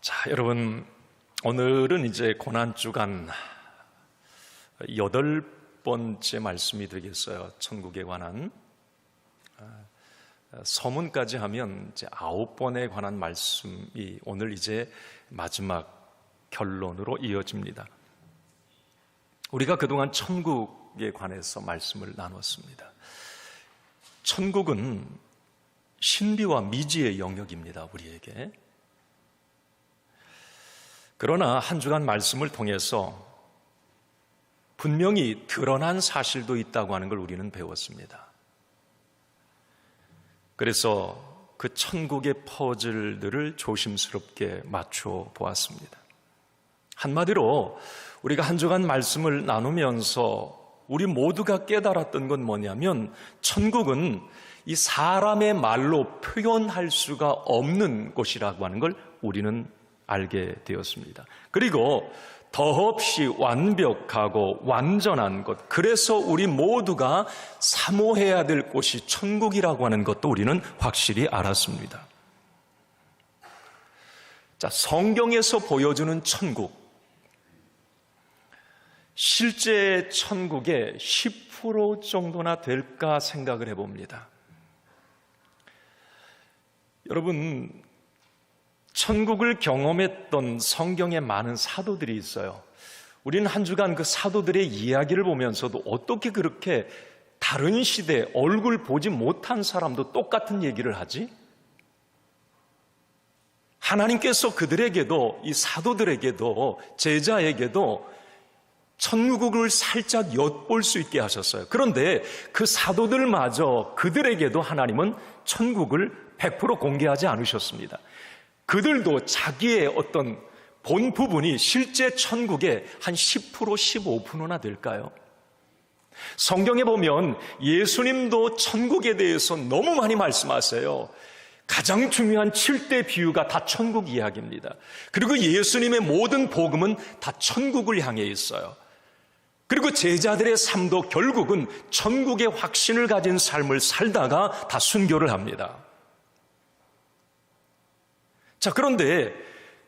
자, 여러분, 오늘은 이제 고난주간 8번째 말씀이 되겠어요. 천국에 관한. 서문까지 하면 이제 9번에 관한 말씀이 오늘 이제 마지막 결론으로 이어집니다. 우리가 그동안 천국에 관해서 말씀을 나눴습니다. 천국은 신비와 미지의 영역입니다, 우리에게. 그러나 한 주간 말씀을 통해서 분명히 드러난 사실도 있다고 하는 걸 우리는 배웠습니다. 그래서 그 천국의 퍼즐들을 조심스럽게 맞춰 보았습니다. 한마디로 우리가 한 주간 말씀을 나누면서 우리 모두가 깨달았던 건 뭐냐면 천국은 이 사람의 말로 표현할 수가 없는 곳이라고 하는 걸 우리는 알게 되었습니다. 그리고 더없이 완벽하고 완전한 것, 그래서 우리 모두가 사모해야 될 곳이 천국이라고 하는 것도 우리는 확실히 알았습니다. 자, 성경에서 보여주는 천국, 실제 천국의 10% 정도나 될까 생각을 해봅니다. 여러분, 천국을 경험했던 성경에 많은 사도들이 있어요. 우리는 한 주간 그 사도들의 이야기를 보면서도 어떻게 그렇게 다른 시대 얼굴 보지 못한 사람도 똑같은 얘기를 하지? 하나님께서 그들에게도, 이 사도들에게도, 제자에게도 천국을 살짝 엿볼 수 있게 하셨어요. 그런데 그 사도들마저 그들에게도 하나님은 천국을 100% 공개하지 않으셨습니다. 그들도 자기의 어떤 본 부분이 실제 천국의 한 10%, 15%나 될까요? 성경에 보면 예수님도 천국에 대해서 너무 많이 말씀하세요. 가장 중요한 7대 비유가 다 천국 이야기입니다. 그리고 예수님의 모든 복음은 다 천국을 향해 있어요. 그리고 제자들의 삶도 결국은 천국의 확신을 가진 삶을 살다가 다 순교를 합니다. 자, 그런데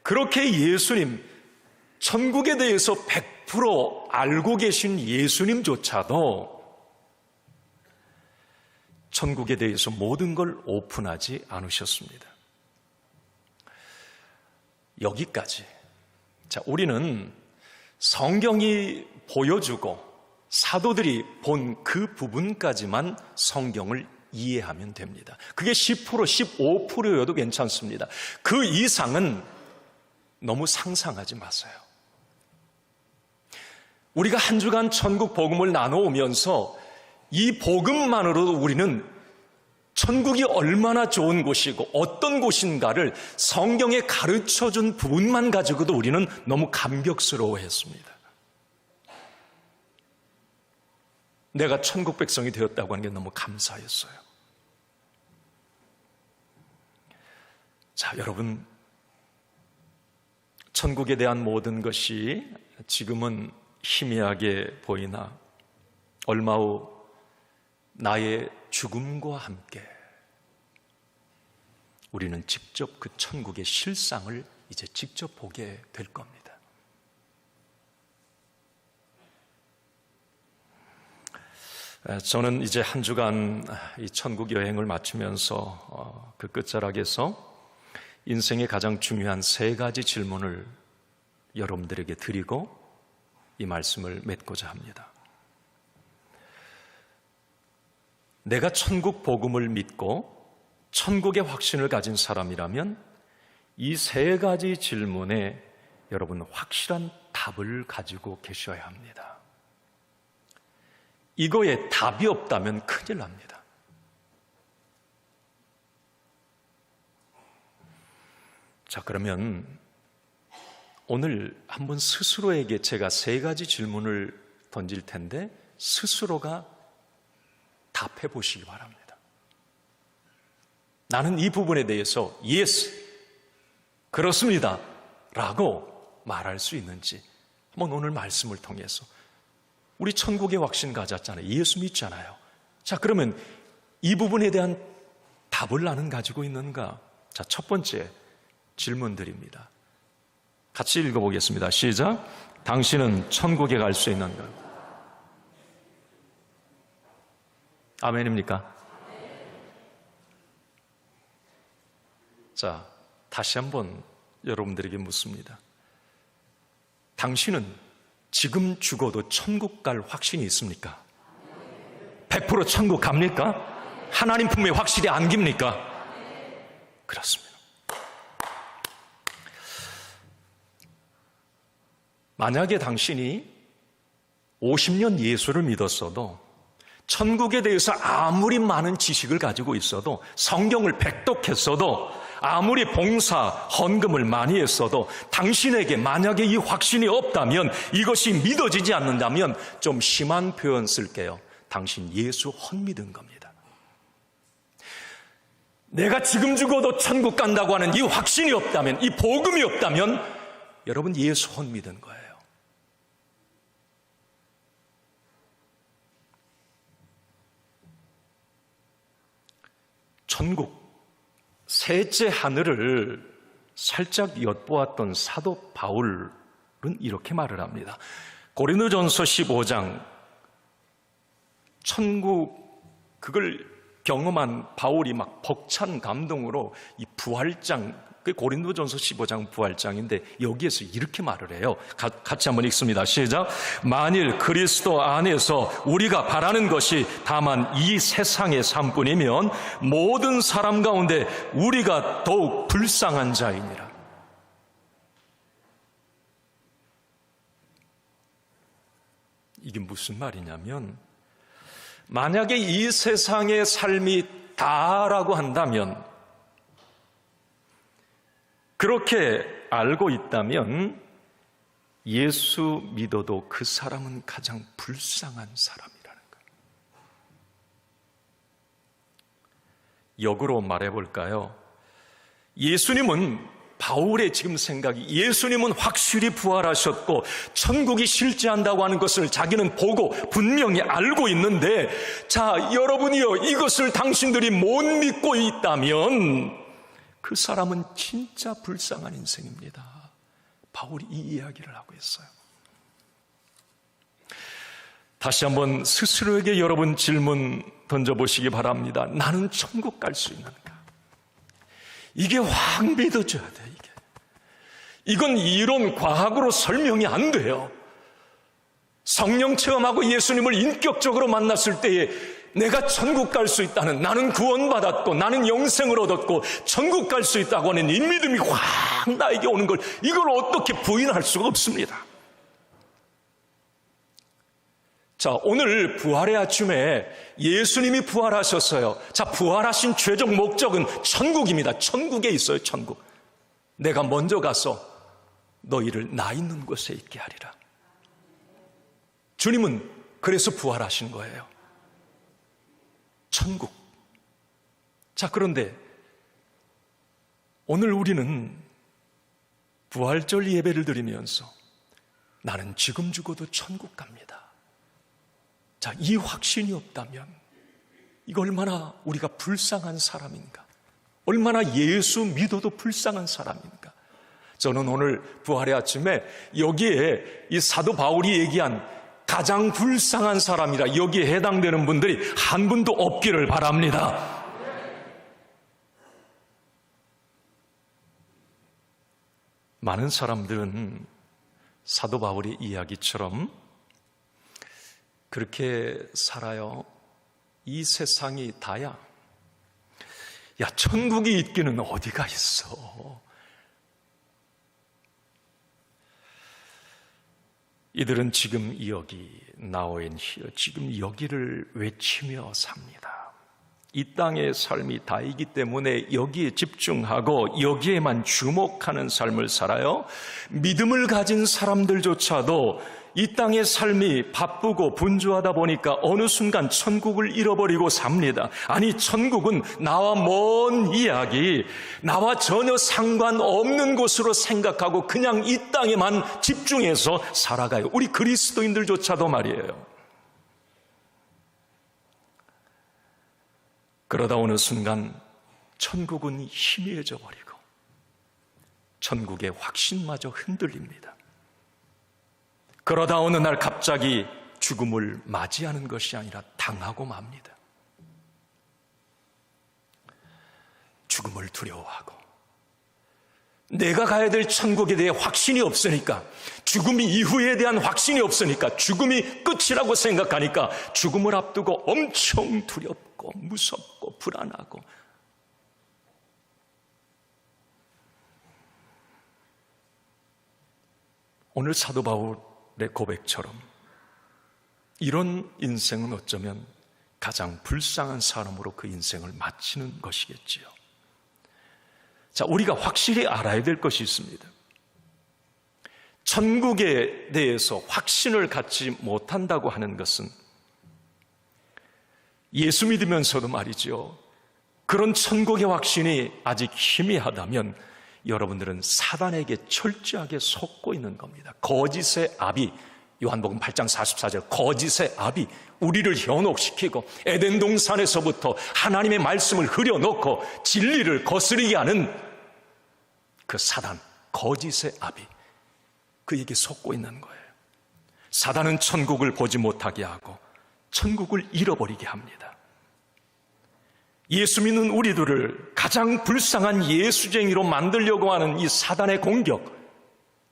그렇게 예수님, 천국에 대해서 100% 알고 계신 예수님조차도 천국에 대해서 모든 걸 오픈하지 않으셨습니다. 여기까지. 자, 우리는 성경이 보여주고 사도들이 본 그 부분까지만 성경을 이해하면 됩니다. 그게 10%, 15%여도 괜찮습니다. 그 이상은 너무 상상하지 마세요. 우리가 한 주간 천국 복음을 나눠오면서 이 복음만으로도 우리는 천국이 얼마나 좋은 곳이고 어떤 곳인가를 성경에 가르쳐준 부분만 가지고도 우리는 너무 감격스러워했습니다. 내가 천국 백성이 되었다고 하는 게 너무 감사했어요. 자, 여러분, 천국에 대한 모든 것이 지금은 희미하게 보이나 얼마 후 나의 죽음과 함께 우리는 직접 그 천국의 실상을 이제 직접 보게 될 겁니다. 저는 이제 한 주간 이 천국 여행을 마치면서 그 끝자락에서 인생의 가장 중요한 3가지 질문을 여러분들에게 드리고 이 말씀을 맺고자 합니다. 내가 천국 복음을 믿고 천국의 확신을 가진 사람이라면 이 3가지 질문에 여러분 확실한 답을 가지고 계셔야 합니다. 이거에 답이 없다면 큰일 납니다. 자, 그러면 오늘 한번 스스로에게 제가 3가지 질문을 던질 텐데 스스로가 답해 보시기 바랍니다. 나는 이 부분에 대해서 yes, 그렇습니다 라고 말할 수 있는지 한번 오늘 말씀을 통해서, 우리 천국의 확신 가졌잖아요. 예수 믿잖아요. 자, 그러면 이 부분에 대한 답을 나는 가지고 있는가? 자, 첫 번째 질문 드립니다. 같이 읽어보겠습니다. 시작. 당신은 천국에 갈 수 있는가? 아멘입니까? 자, 다시 한번 여러분들에게 묻습니다. 당신은 지금 죽어도 천국 갈 확신이 있습니까? 100% 천국 갑니까? 하나님 품에 확실히 안깁니까? 그렇습니다. 만약에 당신이 50년 예수를 믿었어도, 천국에 대해서 아무리 많은 지식을 가지고 있어도, 성경을 백독했어도, 아무리 봉사, 헌금을 많이 했어도 당신에게 만약에 이 확신이 없다면, 이것이 믿어지지 않는다면 좀 심한 표현 쓸게요. 당신 예수 헛믿은 겁니다. 내가 지금 죽어도 천국 간다고 하는 이 확신이 없다면, 이 복음이 없다면 여러분 예수 헛믿은 거예요. 천국 셋째 하늘을 살짝 엿보았던 사도 바울은 이렇게 말을 합니다. 고린도전서 15장, 천국 그걸 경험한 바울이 막 벅찬 감동으로 이 부활장, 고린도전서 15장 부활장인데 여기에서 이렇게 말을 해요. 같이 한번 읽습니다. 시작. 만일 그리스도 안에서 우리가 바라는 것이 다만 이 세상의 삶뿐이면 모든 사람 가운데 우리가 더욱 불쌍한 자이니라. 이게 무슨 말이냐면, 만약에 이 세상의 삶이 다라고 한다면, 그렇게 알고 있다면 예수 믿어도 그 사람은 가장 불쌍한 사람이라는 거예요. 역으로 말해볼까요? 예수님은, 바울의 지금 생각이, 예수님은 확실히 부활하셨고 천국이 실제한다고 하는 것을 자기는 보고 분명히 알고 있는데, 자, 여러분이요, 이것을 당신들이 못 믿고 있다면 그 사람은 진짜 불쌍한 인생입니다. 바울이 이 이야기를 하고 있어요. 다시 한번 스스로에게 여러분 질문 던져보시기 바랍니다. 나는 천국 갈 수 있는가? 이게 확 믿어져야 돼. 이건 이론, 과학으로 설명이 안 돼요. 성령 체험하고 예수님을 인격적으로 만났을 때에 내가 천국 갈 수 있다는, 나는 구원받았고 나는 영생을 얻었고 천국 갈 수 있다고 하는 이 믿음이 확 나에게 오는 걸, 이걸 어떻게 부인할 수가 없습니다. 자, 오늘 부활의 아침에 예수님이 부활하셨어요. 자, 부활하신 최종 목적은 천국입니다. 천국에 있어요. 천국. 내가 먼저 가서 너희를 나 있는 곳에 있게 하리라. 주님은 그래서 부활하신 거예요. 천국. 자, 그런데 오늘 우리는 부활절 예배를 드리면서 나는 지금 죽어도 천국 갑니다. 자, 이 확신이 없다면 이거 얼마나 우리가 불쌍한 사람인가, 얼마나 예수 믿어도 불쌍한 사람인가. 저는 오늘 부활의 아침에 여기에 이 사도 바울이 얘기한 가장 불쌍한 사람이라 여기에 해당되는 분들이 한 분도 없기를 바랍니다. 많은 사람들은 사도 바울의 이야기처럼 그렇게 살아요. 이 세상이 다야. 야, 천국이 있기는 어디가 있어. 이들은 지금 여기, now and here, 지금 여기를 외치며 삽니다. 이 땅의 삶이 다이기 때문에 여기에 집중하고 여기에만 주목하는 삶을 살아요. 믿음을 가진 사람들조차도 이 땅의 삶이 바쁘고 분주하다 보니까 어느 순간 천국을 잃어버리고 삽니다. 아니, 천국은 나와 먼 이야기, 나와 전혀 상관없는 곳으로 생각하고 그냥 이 땅에만 집중해서 살아가요. 우리 그리스도인들조차도 말이에요. 그러다 어느 순간 천국은 희미해져 버리고 천국의 확신마저 흔들립니다. 그러다 어느 날 갑자기 죽음을 맞이하는 것이 아니라 당하고 맙니다. 죽음을 두려워하고 내가 가야 될 천국에 대해 확신이 없으니까, 죽음 이후에 대한 확신이 없으니까, 죽음이 끝이라고 생각하니까 죽음을 앞두고 엄청 두렵고 무섭고 불안하고, 오늘 사도 바울의 고백처럼 이런 인생은 어쩌면 가장 불쌍한 사람으로 그 인생을 마치는 것이겠지요. 자, 우리가 확실히 알아야 될 것이 있습니다. 천국에 대해서 확신을 갖지 못한다고 하는 것은, 예수 믿으면서도 말이죠, 그런 천국의 확신이 아직 희미하다면 여러분들은 사단에게 철저하게 속고 있는 겁니다. 거짓의 아비, 요한복음 8장 44절, 거짓의 아비, 우리를 현혹시키고 에덴 동산에서부터 하나님의 말씀을 흐려놓고 진리를 거스르게 하는 그 사단, 거짓의 아비, 그에게 속고 있는 거예요. 사단은 천국을 보지 못하게 하고 천국을 잃어버리게 합니다. 예수 믿는 우리들을 가장 불쌍한 예수쟁이로 만들려고 하는 이 사단의 공격,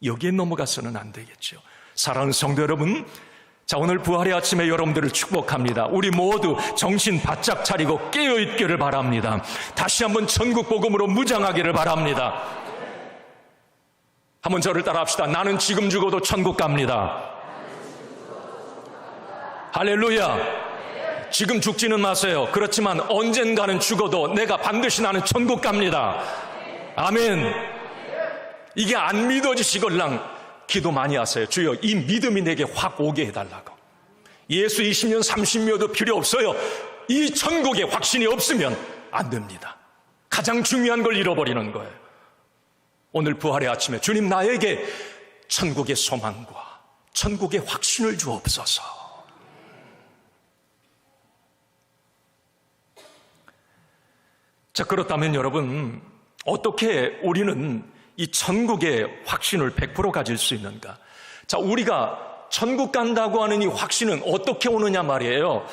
여기에 넘어가서는 안 되겠죠. 사랑하는 성도 여러분, 자, 오늘 부활의 아침에 여러분들을 축복합니다. 우리 모두 정신 바짝 차리고 깨어있기를 바랍니다. 다시 한번 천국 복음으로 무장하기를 바랍니다. 한번 저를 따라합시다. 나는 지금 죽어도 천국 갑니다. 할렐루야. 지금 죽지는 마세요. 그렇지만 언젠가는 죽어도 내가 반드시 나는 천국 갑니다. 아멘. 이게 안 믿어지시걸랑 기도 많이 하세요. 주여, 이 믿음이 내게 확 오게 해달라고. 예수 20년 30년도 필요 없어요. 이 천국에 확신이 없으면 안 됩니다. 가장 중요한 걸 잃어버리는 거예요. 오늘 부활의 아침에 주님, 나에게 천국의 소망과 천국의 확신을 주옵소서. 자, 그렇다면 여러분, 어떻게 우리는 이 천국의 확신을 100% 가질 수 있는가? 자, 우리가 천국 간다고 하는 이 확신은 어떻게 오느냐 말이에요.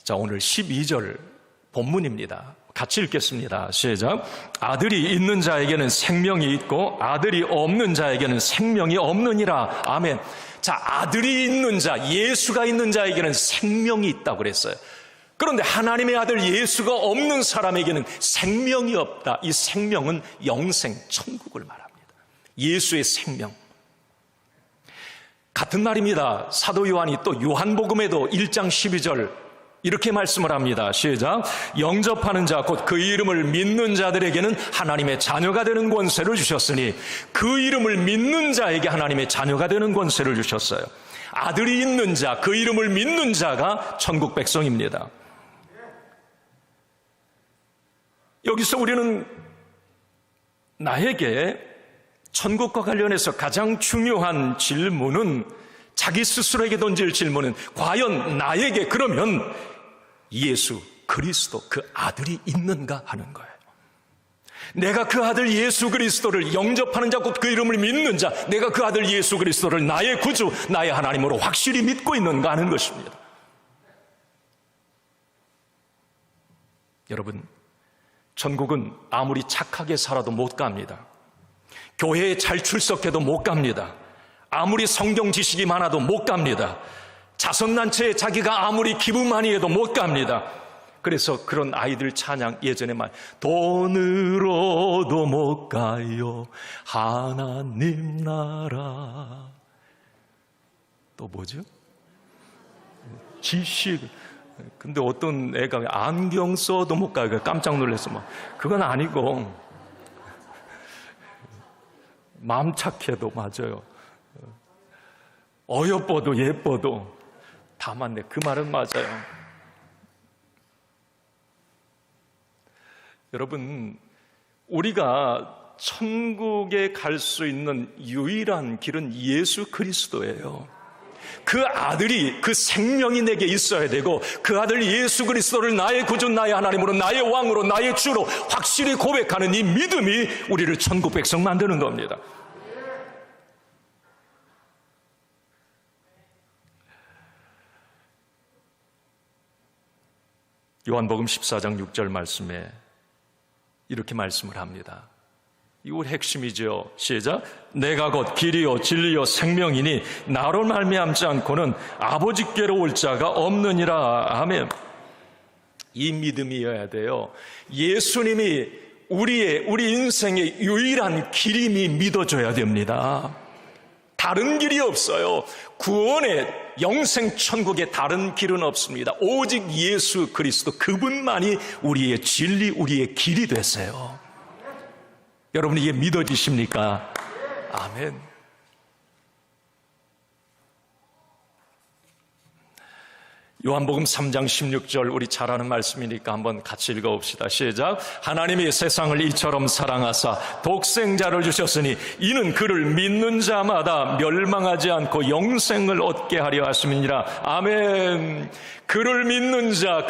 자, 오늘 12절 본문입니다. 같이 읽겠습니다. 시작. 아들이 있는 자에게는 생명이 있고 아들이 없는 자에게는 생명이 없느니라. 아멘. 자, 아들이 있는 자, 예수가 있는 자에게는 생명이 있다고 그랬어요. 그런데 하나님의 아들 예수가 없는 사람에게는 생명이 없다. 이 생명은 영생, 천국을 말합니다. 예수의 생명. 같은 말입니다. 사도 요한이 또 요한복음에도 1장 12절 이렇게 말씀을 합니다. 시작. 영접하는 자, 곧 그 이름을 믿는 자들에게는 하나님의 자녀가 되는 권세를 주셨으니, 그 이름을 믿는 자에게 하나님의 자녀가 되는 권세를 주셨어요. 아들이 있는 자, 그 이름을 믿는 자가 천국 백성입니다. 여기서 우리는 나에게 천국과 관련해서 가장 중요한 질문은, 자기 스스로에게 던질 질문은, 과연 나에게 그러면 예수 그리스도 그 아들이 있는가 하는 거예요. 내가 그 아들 예수 그리스도를 영접하는 자, 곧 그 이름을 믿는 자, 내가 그 아들 예수 그리스도를 나의 구주, 나의 하나님으로 확실히 믿고 있는가 하는 것입니다. 여러분, 천국은 아무리 착하게 살아도 못 갑니다. 교회에 잘 출석해도 못 갑니다. 아무리 성경 지식이 많아도 못 갑니다. 자선단체에 자기가 아무리 기부 많이 해도 못 갑니다. 그래서 그런 아이들 찬양 예전에 말, 돈으로도 못 가요 하나님 나라. 또 뭐죠? 지식. 근데 어떤 애가 안경 써도 못 가요. 깜짝 놀라서 막. 그건 아니고, 마음 착해도 맞아요. 어여뻐도 예뻐도 다 맞네. 그 말은 맞아요. 여러분, 우리가 천국에 갈 수 있는 유일한 길은 예수 그리스도예요. 그 아들이, 그 생명이 내게 있어야 되고 그 아들 예수 그리스도를 나의 구주, 나의 하나님으로, 나의 왕으로, 나의 주로 확실히 고백하는 이 믿음이 우리를 천국 백성 만드는 겁니다. 요한복음 14장 6절 말씀에 이렇게 말씀을 합니다. 이거 핵심이죠. 시작. 내가 곧 길이요 진리요 생명이니 나로 말미암지 않고는 아버지께로 올 자가 없느니라. 아멘. 이 믿음이어야 돼요. 예수님이 우리 인생의 유일한 길임이 믿어져야 됩니다. 다른 길이 없어요. 구원의 영생 천국에 다른 길은 없습니다. 오직 예수 그리스도 그분만이 우리의 진리, 우리의 길이 되세요. 여러분 이게 믿어지십니까? 아멘. 요한복음 3장 16절 우리 잘 아는 말씀이니까 한번 같이 읽어봅시다. 시작. 하나님이 세상을 이처럼 사랑하사 독생자를 주셨으니 이는 그를 믿는 자마다 멸망하지 않고 영생을 얻게 하려 하심이니라. 아멘. 그를 믿는 자,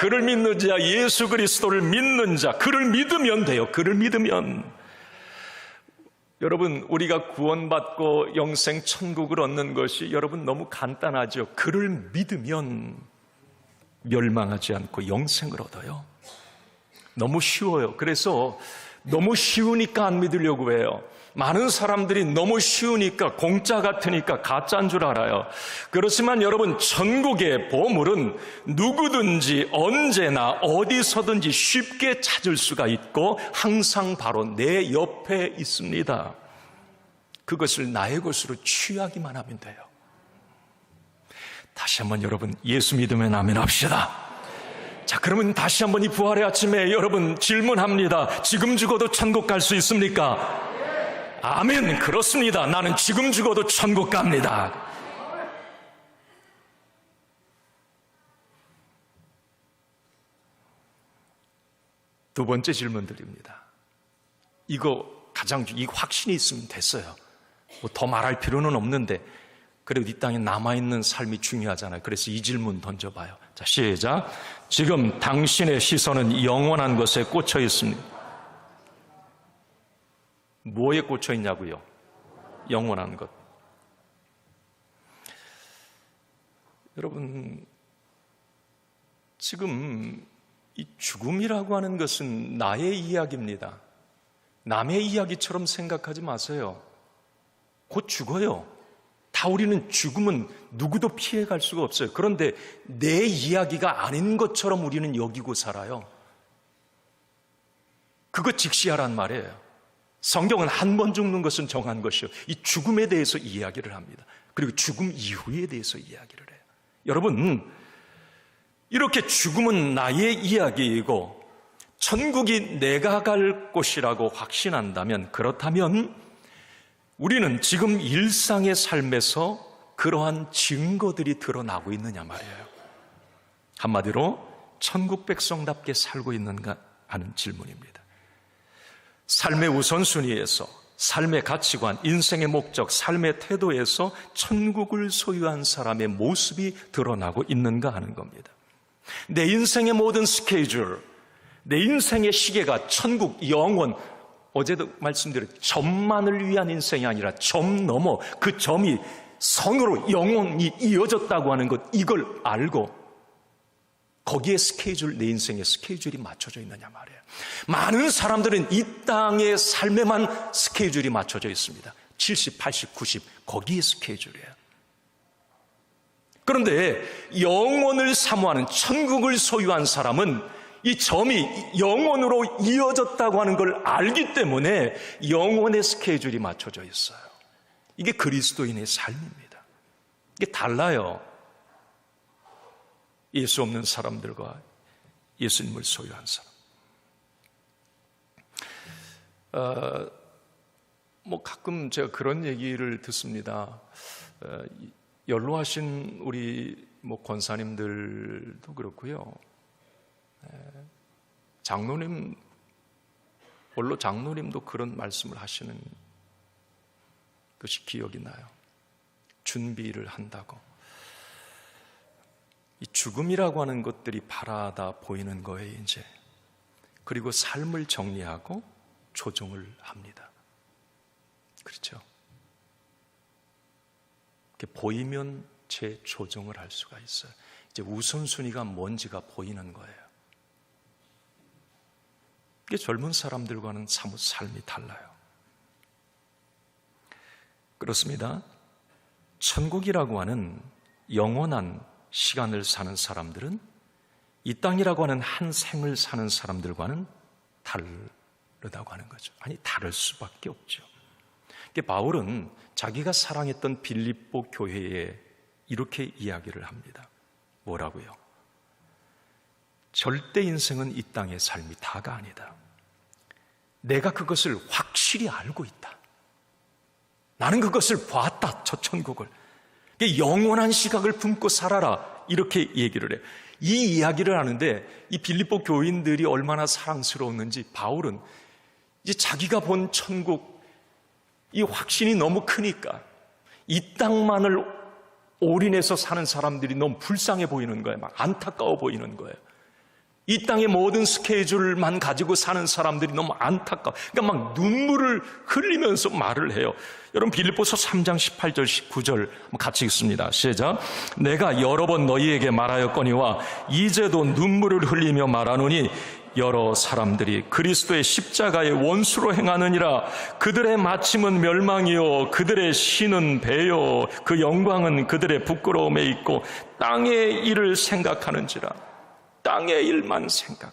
예수 그리스도를 믿는 자, 그를 믿으면 돼요. 그를 믿으면. 여러분 우리가 구원받고 영생 천국을 얻는 것이 여러분 너무 간단하죠. 그를 믿으면 멸망하지 않고 영생을 얻어요. 너무 쉬워요. 그래서 너무 쉬우니까 안 믿으려고 해요. 많은 사람들이 너무 쉬우니까 공짜 같으니까 가짜인 줄 알아요. 그렇지만 여러분 천국의 보물은 누구든지 언제나 어디서든지 쉽게 찾을 수가 있고 항상 바로 내 옆에 있습니다. 그것을 나의 것으로 취하기만 하면 돼요. 다시 한번 여러분 예수 믿으면 아멘 합시다. 자, 그러면 다시 한번 이 부활의 아침에 여러분 질문합니다. 지금 죽어도 천국 갈 수 있습니까? 아멘. 그렇습니다. 나는 지금 죽어도 천국 갑니다. 두 번째 질문 드립니다. 이거 이 확신이 있으면 됐어요. 뭐 더 말할 필요는 없는데 그래도 이 땅에 남아있는 삶이 중요하잖아요. 그래서 이 질문 던져봐요. 자, 시작. 지금 당신의 시선은 영원한 것에 꽂혀 있습니다. 뭐에 꽂혀 있냐고요? 영원한 것. 여러분, 지금 이 죽음이라고 하는 것은 나의 이야기입니다. 남의 이야기처럼 생각하지 마세요. 곧 죽어요. 다 우리는 죽음은 누구도 피해갈 수가 없어요. 그런데 내 이야기가 아닌 것처럼 우리는 여기고 살아요. 그거 직시하란 말이에요. 성경은 한 번 죽는 것은 정한 것이요. 이 죽음에 대해서 이야기를 합니다. 그리고 죽음 이후에 대해서 이야기를 해요. 여러분, 이렇게 죽음은 나의 이야기이고 천국이 내가 갈 곳이라고 확신한다면, 그렇다면 우리는 지금 일상의 삶에서 그러한 증거들이 드러나고 있느냐 말이에요. 한마디로 천국 백성답게 살고 있는가 하는 질문입니다. 삶의 우선순위에서, 삶의 가치관, 인생의 목적, 삶의 태도에서 천국을 소유한 사람의 모습이 드러나고 있는가 하는 겁니다. 내 인생의 모든 스케줄, 내 인생의 시계가 천국, 영원, 어제도 말씀드렸죠. 점만을 위한 인생이 아니라 점 넘어 그 점이 성으로 영원히 이어졌다고 하는 것, 이걸 알고 거기에 스케줄, 내 인생의 스케줄이 맞춰져 있느냐 말이에요. 많은 사람들은 이 땅의 삶에만 스케줄이 맞춰져 있습니다. 70, 80, 90 거기에 스케줄이에요. 그런데 영원을 사모하는, 천국을 소유한 사람은 이 점이 영원으로 이어졌다고 하는 걸 알기 때문에 영원의 스케줄이 맞춰져 있어요. 이게 그리스도인의 삶입니다. 이게 달라요. 예수 없는 사람들과 예수님을 소유한 사람. 가끔 제가 그런 얘기를 듣습니다. 연로하신 우리 권사님들도 그렇고요. 장로님, 원로 장로님도 그런 말씀을 하시는 것이 기억이 나요. 준비를 한다고. 이 죽음이라고 하는 것들이 바라다 보이는 거예요, 이제. 그리고 삶을 정리하고 조정을 합니다. 그렇죠? 이렇게 보이면 재조정을 할 수가 있어요. 이제 우선순위가 뭔지가 보이는 거예요. 이게 젊은 사람들과는 사뭇 삶이 달라요. 그렇습니다. 천국이라고 하는 영원한 시간을 사는 사람들은 이 땅이라고 하는 한 생을 사는 사람들과는 다르다고 하는 거죠. 아니, 다를 수밖에 없죠. 바울은 자기가 사랑했던 빌립보 교회에 이렇게 이야기를 합니다. 뭐라고요? 절대 인생은 이 땅의 삶이 다가 아니다. 내가 그것을 확실히 알고 있다. 나는 그것을 봤다, 저 천국을. 영원한 시각을 품고 살아라, 이렇게 얘기를 해요. 이 이야기를 하는데 이 빌립보 교인들이 얼마나 사랑스러웠는지 바울은 이제 자기가 본 천국, 이 확신이 너무 크니까 이 땅만을 올인해서 사는 사람들이 너무 불쌍해 보이는 거예요. 막 안타까워 보이는 거예요. 이 땅의 모든 스케줄만 가지고 사는 사람들이 너무 안타까워. 그러니까 막 눈물을 흘리면서 말을 해요. 여러분, 빌립보서 3장 18절 19절 같이 읽습니다. 시작. 내가 여러 번 너희에게 말하였거니와 이제도 눈물을 흘리며 말하노니 여러 사람들이 그리스도의 십자가의 원수로 행하느니라. 그들의 마침은 멸망이요 그들의 신은 배요 그 영광은 그들의 부끄러움에 있고 땅의 일을 생각하는지라. 땅의 일만 생각해.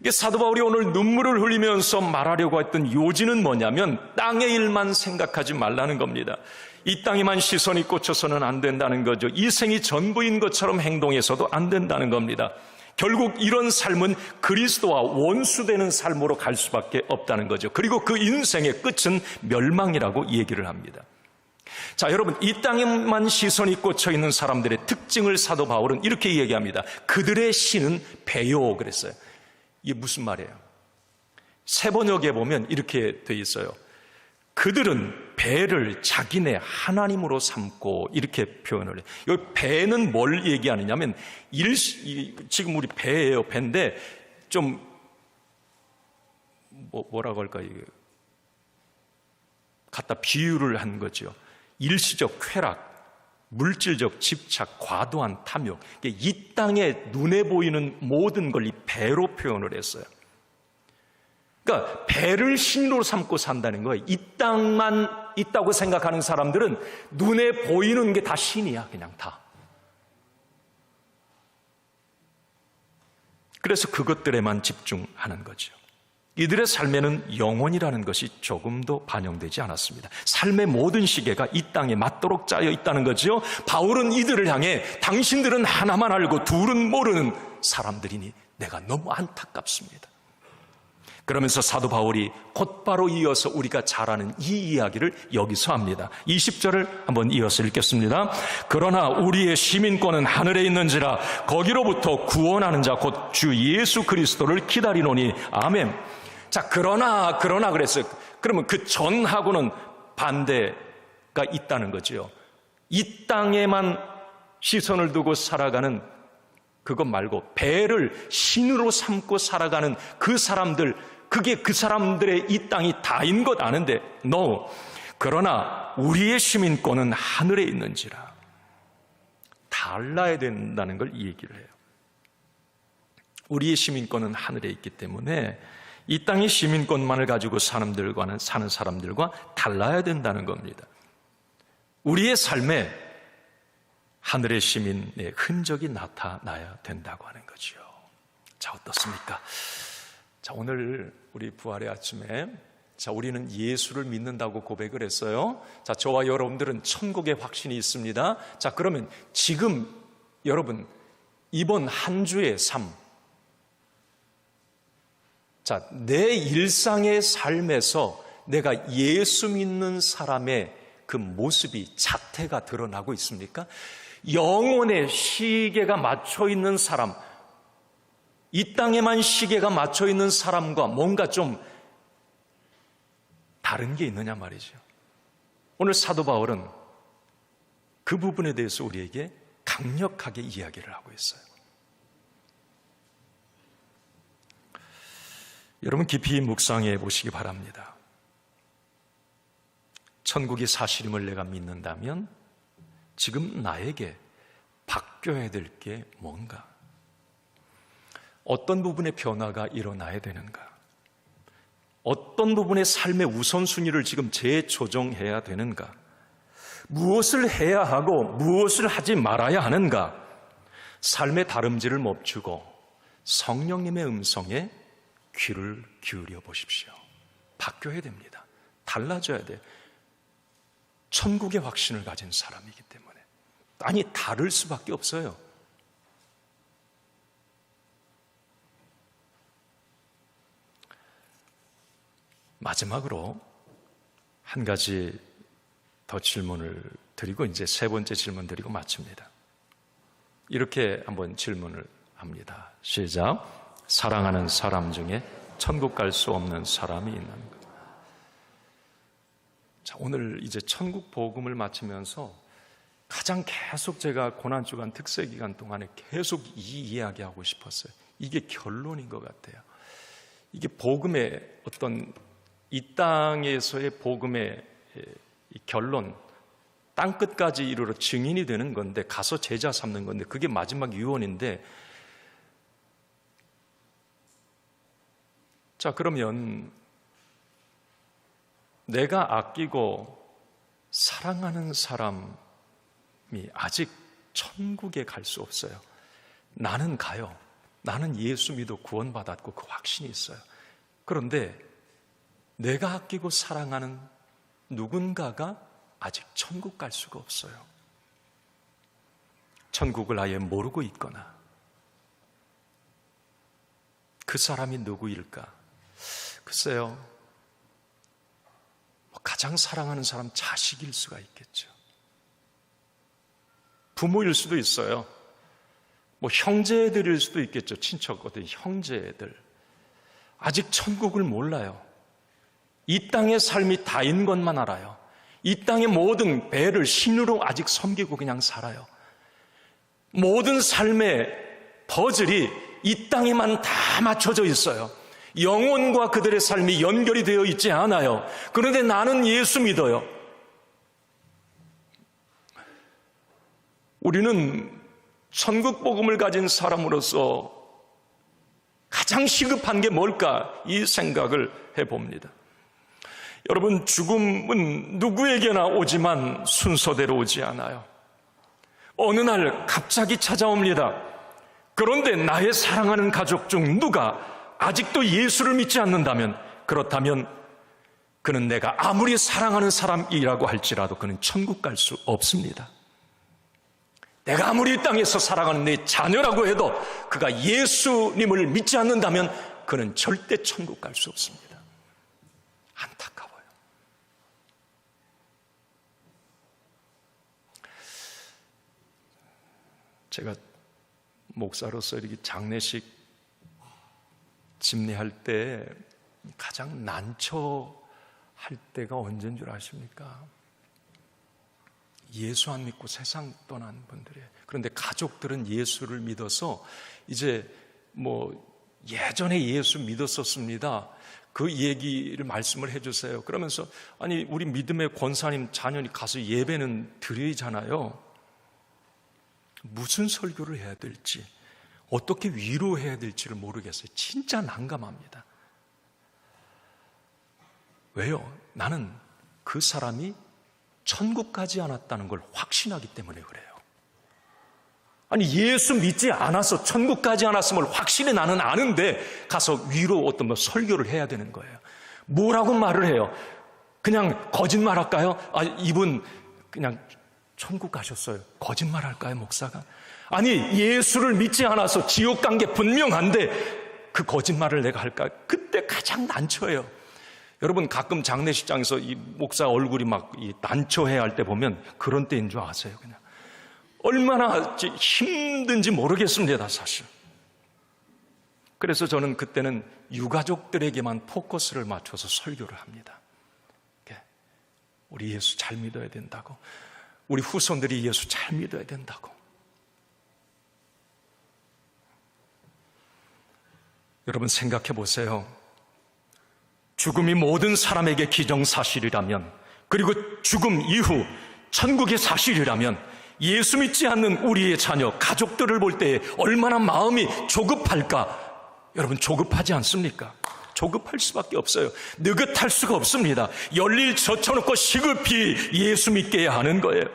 이게 사도 바울이 오늘 눈물을 흘리면서 말하려고 했던 요지는 뭐냐면 땅의 일만 생각하지 말라는 겁니다. 이 땅에만 시선이 꽂혀서는 안 된다는 거죠. 이 생이 전부인 것처럼 행동해서도 안 된다는 겁니다. 결국 이런 삶은 그리스도와 원수되는 삶으로 갈 수밖에 없다는 거죠. 그리고 그 인생의 끝은 멸망이라고 얘기를 합니다. 자, 여러분, 이 땅에만 시선이 꽂혀 있는 사람들의 특징을 사도 바울은 이렇게 얘기합니다. 그들의 신은 배요 그랬어요. 이게 무슨 말이에요? 세번역에 보면 이렇게 돼 있어요. 그들은 배를 자기네 하나님으로 삼고, 이렇게 표현을 해요. 여기 배는 뭘 얘기하느냐면 지금 우리 배예요. 배인데 좀 뭐라고 할까, 이게 갖다 비유를 한 거죠. 일시적 쾌락, 물질적 집착, 과도한 탐욕, 이 땅에 눈에 보이는 모든 걸 이 배로 표현을 했어요. 그러니까 배를 신으로 삼고 산다는 거예요. 이 땅만 있다고 생각하는 사람들은 눈에 보이는 게 다 신이야, 그냥 다. 그래서 그것들에만 집중하는 거죠. 이들의 삶에는 영혼이라는 것이 조금도 반영되지 않았습니다. 삶의 모든 시계가 이 땅에 맞도록 짜여 있다는 거죠. 바울은 이들을 향해 당신들은 하나만 알고 둘은 모르는 사람들이니 내가 너무 안타깝습니다. 그러면서 사도 바울이 곧바로 이어서 우리가 잘 아는 이 이야기를 여기서 합니다. 20절을 한번 이어서 읽겠습니다. 그러나 우리의 시민권은 하늘에 있는지라 거기로부터 구원하는 자 곧 주 예수 그리스도를 기다리노니 아멘. 자, 그러나 그랬어요. 그러면 그 전하고는 반대가 있다는 거죠. 이 땅에만 시선을 두고 살아가는 그것 말고 배를 신으로 삼고 살아가는 그 사람들, 그게 그 사람들의 이 땅이 다인 것 아는데 no. 그러나 우리의 시민권은 하늘에 있는지라. 달라야 된다는 걸 이 얘기를 해요. 우리의 시민권은 하늘에 있기 때문에 이 땅의 시민권만을 가지고 사는 사람들과 달라야 된다는 겁니다. 우리의 삶에 하늘의 시민의 흔적이 나타나야 된다고 하는 거죠. 자, 어떻습니까? 자, 오늘 우리 부활의 아침에 우리는 예수를 믿는다고 고백을 했어요. 자, 저와 여러분들은 천국의 확신이 있습니다. 자, 그러면 지금 여러분 이번 한 주의 삶, 자, 내 일상의 삶에서 내가 예수 믿는 사람의 그 모습이 자태가 드러나고 있습니까? 영혼의 시계가 맞춰 있는 사람, 이 땅에만 시계가 맞춰 있는 사람과 뭔가 좀 다른 게 있느냐 말이죠. 오늘 사도 바울은 그 부분에 대해서 우리에게 강력하게 이야기를 하고 있어요. 여러분 깊이 묵상해 보시기 바랍니다. 천국이 사실임을 내가 믿는다면 지금 나에게 바뀌어야 될 게 뭔가? 어떤 부분의 변화가 일어나야 되는가? 어떤 부분의 삶의 우선순위를 지금 재조정해야 되는가? 무엇을 해야 하고 무엇을 하지 말아야 하는가? 삶의 다름질을 멈추고 성령님의 음성에 귀를 기울여 보십시오. 바뀌어야 됩니다. 달라져야 돼. 천국의 확신을 가진 사람이기 때문에. 아니, 다를 수밖에 없어요. 마지막으로 한 가지 더 질문을 드리고 이제 세 번째 질문 드리고 마칩니다. 이렇게 한번 질문을 합니다. 시작. 사랑하는 사람 중에 천국 갈 수 없는 사람이 있는가? 자, 오늘 이제 천국 복음을 마치면서 가장 계속 제가 고난주간 특세기간 동안에 계속 이 이야기하고 싶었어요. 이게 결론인 것 같아요. 이게 복음의 어떤 이 땅에서의 복음의 결론, 땅끝까지 이르러 증인이 되는 건데, 가서 제자 삼는 건데, 그게 마지막 유언인데, 자, 그러면 내가 아끼고 사랑하는 사람이 아직 천국에 갈 수 없어요. 나는 가요. 나는 예수 믿어 구원받았고 그 확신이 있어요. 그런데 내가 아끼고 사랑하는 누군가가 아직 천국 갈 수가 없어요. 천국을 아예 모르고 있거나 그 사람이 누구일까? 글쎄요, 가장 사랑하는 사람 자식일 수가 있겠죠. 부모일 수도 있어요. 형제들일 수도 있겠죠. 친척, 어떤 형제들. 아직 천국을 몰라요. 이 땅의 삶이 다인 것만 알아요. 이 땅의 모든 배를 신으로 아직 섬기고 그냥 살아요. 모든 삶의 퍼즐이 이 땅에만 다 맞춰져 있어요. 영혼과 그들의 삶이 연결이 되어 있지 않아요. 그런데 나는 예수 믿어요. 우리는 천국 복음을 가진 사람으로서 가장 시급한 게 뭘까? 이 생각을 해봅니다. 여러분, 죽음은 누구에게나 오지만 순서대로 오지 않아요. 어느 날 갑자기 찾아옵니다. 그런데 나의 사랑하는 가족 중 누가 아직도 예수를 믿지 않는다면, 그렇다면 그는 내가 아무리 사랑하는 사람이라고 할지라도 그는 천국 갈 수 없습니다. 내가 아무리 이 땅에서 사랑하는 내 자녀라고 해도 그가 예수님을 믿지 않는다면 그는 절대 천국 갈 수 없습니다. 안타까워요. 제가 목사로서 이렇게 장례식 집례할 때 가장 난처할 때가 언제인 줄 아십니까? 예수 안 믿고 세상 떠난 분들이에요. 그런데 가족들은 예수를 믿어서 이제 예전에 예수 믿었었습니다. 그 얘기를 말씀을 해주세요. 그러면서 아니, 우리 믿음의 권사님 자녀니 가서 예배는 드리잖아요. 무슨 설교를 해야 될지, 어떻게 위로해야 될지를 모르겠어요. 진짜 난감합니다. 왜요? 나는 그 사람이 천국 가지 않았다는 걸 확신하기 때문에 그래요. 아니, 예수 믿지 않아서 천국 가지 않았음을 확실히 나는 아는데 가서 위로 어떤 설교를 해야 되는 거예요. 뭐라고 말을 해요? 그냥 거짓말 할까요? 아, 이분 그냥 천국 가셨어요. 거짓말 할까요, 목사가? 아니, 예수를 믿지 않아서 지옥 간 게 분명한데 그 거짓말을 내가 할까? 그때 가장 난처해요. 여러분, 가끔 장례식장에서 이 목사 얼굴이 막 난처해야 할 때 보면 그런 때인 줄 아세요, 그냥. 얼마나 힘든지 모르겠습니다, 사실. 그래서 저는 그때는 유가족들에게만 포커스를 맞춰서 설교를 합니다. 우리 예수 잘 믿어야 된다고. 우리 후손들이 예수 잘 믿어야 된다고. 여러분 생각해 보세요. 죽음이 모든 사람에게 기정사실이라면, 그리고 죽음 이후 천국의 사실이라면 예수 믿지 않는 우리의 자녀, 가족들을 볼 때 얼마나 마음이 조급할까? 여러분 조급하지 않습니까? 조급할 수밖에 없어요. 느긋할 수가 없습니다. 열일 젖혀놓고 시급히 예수 믿게 하는 거예요.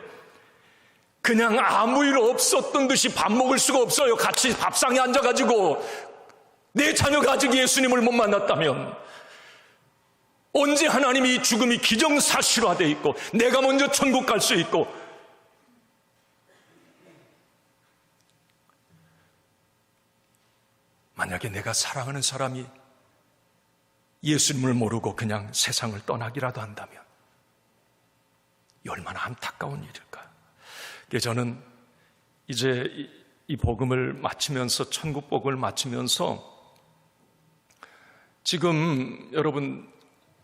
그냥 아무 일 없었던 듯이 밥 먹을 수가 없어요. 같이 밥상에 앉아가지고 내 자녀가 아직 예수님을 못 만났다면, 언제 하나님이 죽음이 기정사실화되어 있고 내가 먼저 천국 갈 수 있고, 만약에 내가 사랑하는 사람이 예수님을 모르고 그냥 세상을 떠나기라도 한다면 얼마나 안타까운 일일까요? 그래서 저는 이제 이 복음을 마치면서, 천국 복음을 마치면서, 지금 여러분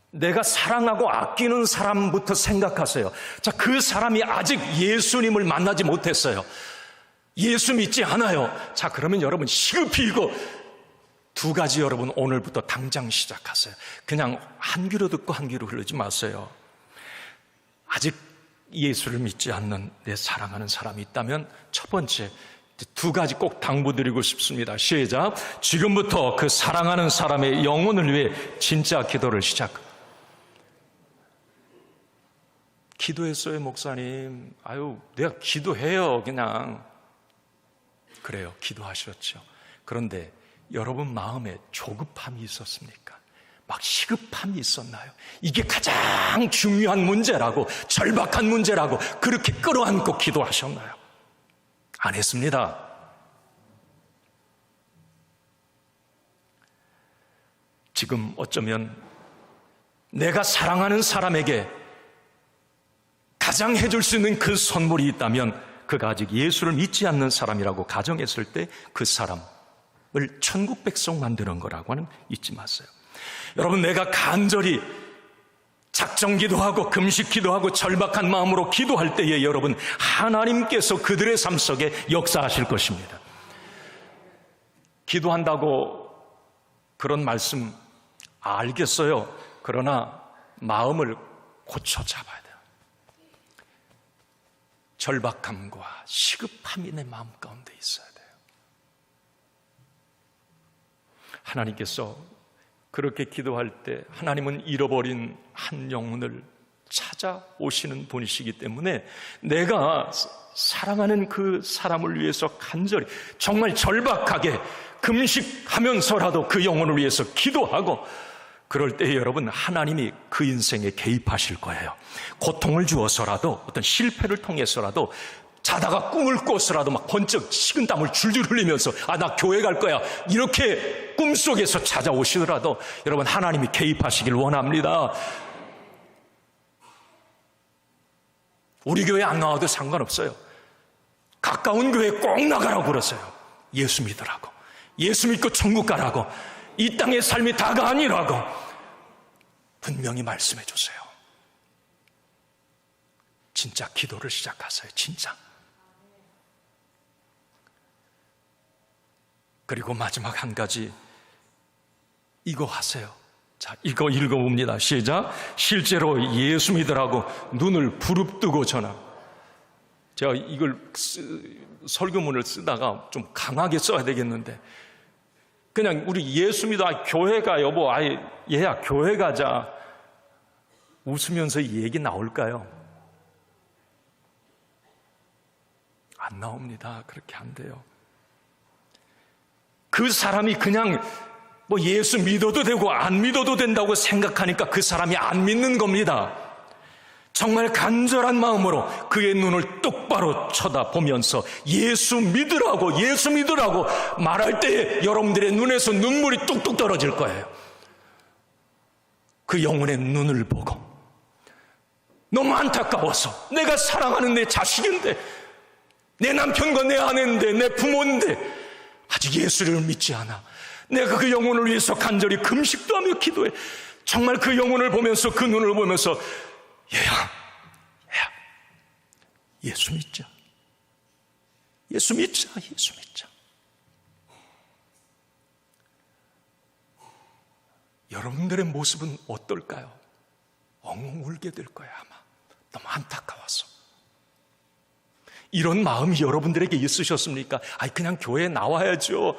내가 사랑하고 아끼는 사람부터 생각하세요. 자, 그 사람이 아직 예수님을 만나지 못했어요. 예수 믿지 않아요. 자, 그러면 여러분 시급히 이거 두 가지 여러분 오늘부터 당장 시작하세요. 그냥 한 귀로 듣고 한 귀로 흐르지 마세요. 아직 예수를 믿지 않는 내 사랑하는 사람이 있다면 첫 번째, 두 가지 꼭 당부드리고 싶습니다. 시작. 지금부터 그 사랑하는 사람의 영혼을 위해 진짜 기도를 시작. 기도했어요, 목사님. 아유, 내가 기도해요, 그냥. 그래요, 기도하셨죠. 그런데 여러분 마음에 조급함이 있었습니까? 막 시급함이 있었나요? 이게 가장 중요한 문제라고, 절박한 문제라고 그렇게 끌어안고 기도하셨나요? 안 했습니다. 지금 어쩌면 내가 사랑하는 사람에게 가장 해줄 수 있는 그 선물이 있다면, 그가 아직 예수를 믿지 않는 사람이라고 가정했을 때 그 사람을 천국 백성 만드는 거라고는 잊지 마세요. 여러분, 내가 간절히 작정 기도하고 금식 기도하고 절박한 마음으로 기도할 때에 여러분, 하나님께서 그들의 삶 속에 역사하실 것입니다. 기도한다고 그런 말씀 알겠어요. 그러나 마음을 고쳐 잡아야 돼요. 절박함과 시급함이 내 마음 가운데 있어야 돼요. 하나님께서 그렇게 기도할 때 하나님은 잃어버린 한 영혼을 찾아오시는 분이시기 때문에 내가 사랑하는 그 사람을 위해서 간절히 정말 절박하게 금식하면서라도 그 영혼을 위해서 기도하고, 그럴 때 여러분 하나님이 그 인생에 개입하실 거예요. 고통을 주어서라도, 어떤 실패를 통해서라도, 자다가 꿈을 꿔서라도 막 번쩍 식은땀을 줄줄 흘리면서 나 교회 갈 거야, 이렇게 꿈속에서 찾아오시더라도 여러분 하나님이 개입하시길 원합니다. 우리 교회 안 나와도 상관없어요. 가까운 교회 꼭 나가라고 그러세요. 예수 믿으라고, 예수 믿고 천국 가라고, 이 땅의 삶이 다가 아니라고 분명히 말씀해 주세요. 진짜 기도를 시작하세요. 진짜. 그리고 마지막 한 가지, 이거 하세요. 자, 이거 읽어봅니다. 시작. 실제로 예수 믿으라고 눈을 부릅뜨고 전하. 제가 이걸 설교문을 쓰다가 좀 강하게 써야 되겠는데, 그냥 우리 예수 믿어, 교회 가, 여보, 얘야 교회 가자, 웃으면서 이 얘기 나올까요? 안 나옵니다. 그렇게 안 돼요. 그 사람이 그냥 예수 믿어도 되고 안 믿어도 된다고 생각하니까 그 사람이 안 믿는 겁니다. 정말 간절한 마음으로 그의 눈을 똑바로 쳐다보면서 예수 믿으라고 말할 때에 여러분들의 눈에서 눈물이 뚝뚝 떨어질 거예요. 그 영혼의 눈을 보고, 너무 안타까워서, 내가 사랑하는 내 자식인데, 내 남편과 내 아내인데, 내 부모인데 아직 예수를 믿지 않아. 내가 그 영혼을 위해서 간절히 금식도 하며 기도해. 정말 그 영혼을 보면서, 그 눈을 보면서, 얘야, 예수 믿자. 예수 믿자. 예수 믿자. 여러분들의 모습은 어떨까요? 엉엉 울게 될 거예요, 아마. 너무 안타까워서. 이런 마음이 여러분들에게 있으셨습니까? 그냥 교회에 나와야죠.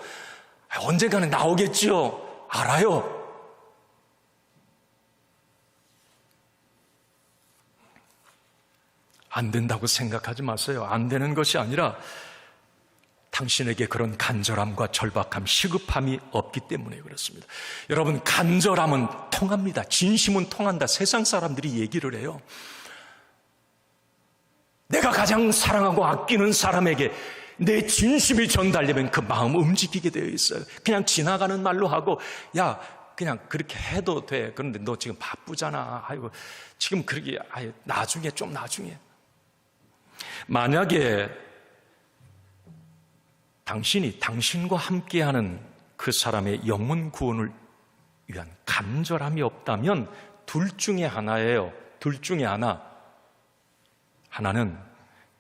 언젠가는 나오겠죠. 알아요. 안 된다고 생각하지 마세요. 안 되는 것이 아니라 당신에게 그런 간절함과 절박함, 시급함이 없기 때문에 그렇습니다. 여러분, 간절함은 통합니다. 진심은 통한다. 세상 사람들이 얘기를 해요. 내가 가장 사랑하고 아끼는 사람에게 내 진심이 전달되면 그 마음 움직이게 되어 있어요. 그냥 지나가는 말로 하고, 야, 그냥 그렇게 해도 돼. 그런데 너 지금 바쁘잖아. 아이고, 지금 그러기, 나중에, 좀 나중에. 만약에 당신이 당신과 함께하는 그 사람의 영혼 구원을 위한 간절함이 없다면 둘 중에 하나예요. 둘 중에 하나. 하나는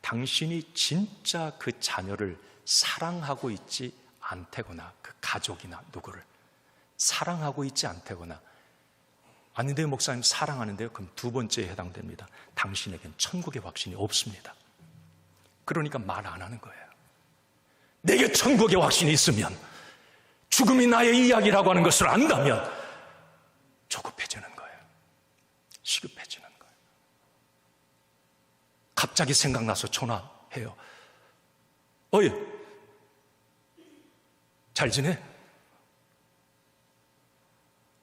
당신이 진짜 그 자녀를 사랑하고 있지 않다거나, 그 가족이나 누구를 사랑하고 있지 않다거나, 아닌데요, 목사님 사랑하는데요? 그럼 두 번째에 해당됩니다. 당신에겐 천국의 확신이 없습니다. 그러니까 말 안 하는 거예요. 내게 천국의 확신이 있으면, 죽음이 나의 이야기라고 하는 것을 안다면 조급해지는 거예요. 시급해지는 거예요. 갑자기 생각나서 전화해요. 어이, 잘 지내?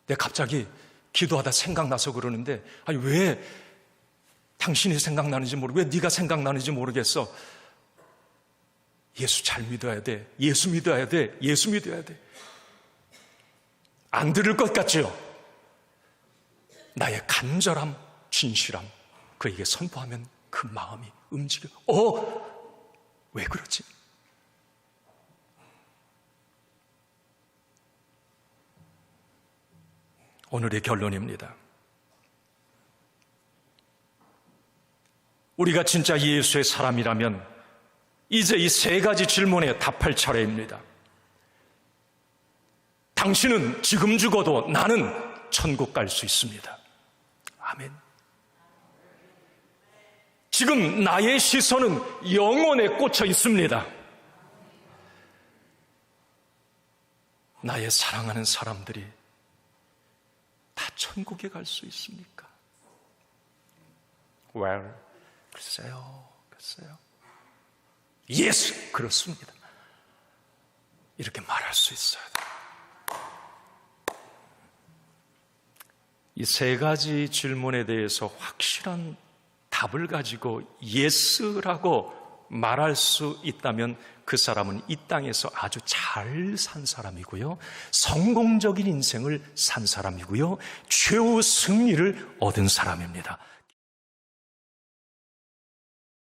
내가 갑자기 기도하다 생각나서 그러는데, 왜 당신이 생각나는지 모르고, 왜 네가 생각나는지 모르겠어. 예수 잘 믿어야 돼. 예수 믿어야 돼. 예수 믿어야 돼. 안 들을 것 같죠? 나의 간절함, 진실함, 그에게 선포하면 그 마음이 움직여. 왜 그러지? 오늘의 결론입니다. 우리가 진짜 예수의 사람이라면 이제 이 세 가지 질문에 답할 차례입니다. 당신은 지금 죽어도 나는 천국 갈 수 있습니다. 아멘. 지금 나의 시선은 영혼에 꽂혀 있습니다. 나의 사랑하는 사람들이 다 천국에 갈 수 있습니까? Well, 글쎄요. Yes, 그렇습니다. 이렇게 말할 수 있어야 돼요. 이 세 가지 질문에 대해서 확실한 답을 가지고 Yes라고 말할 수 있다면 그 사람은 이 땅에서 아주 잘 산 사람이고요, 성공적인 인생을 산 사람이고요, 최후 승리를 얻은 사람입니다.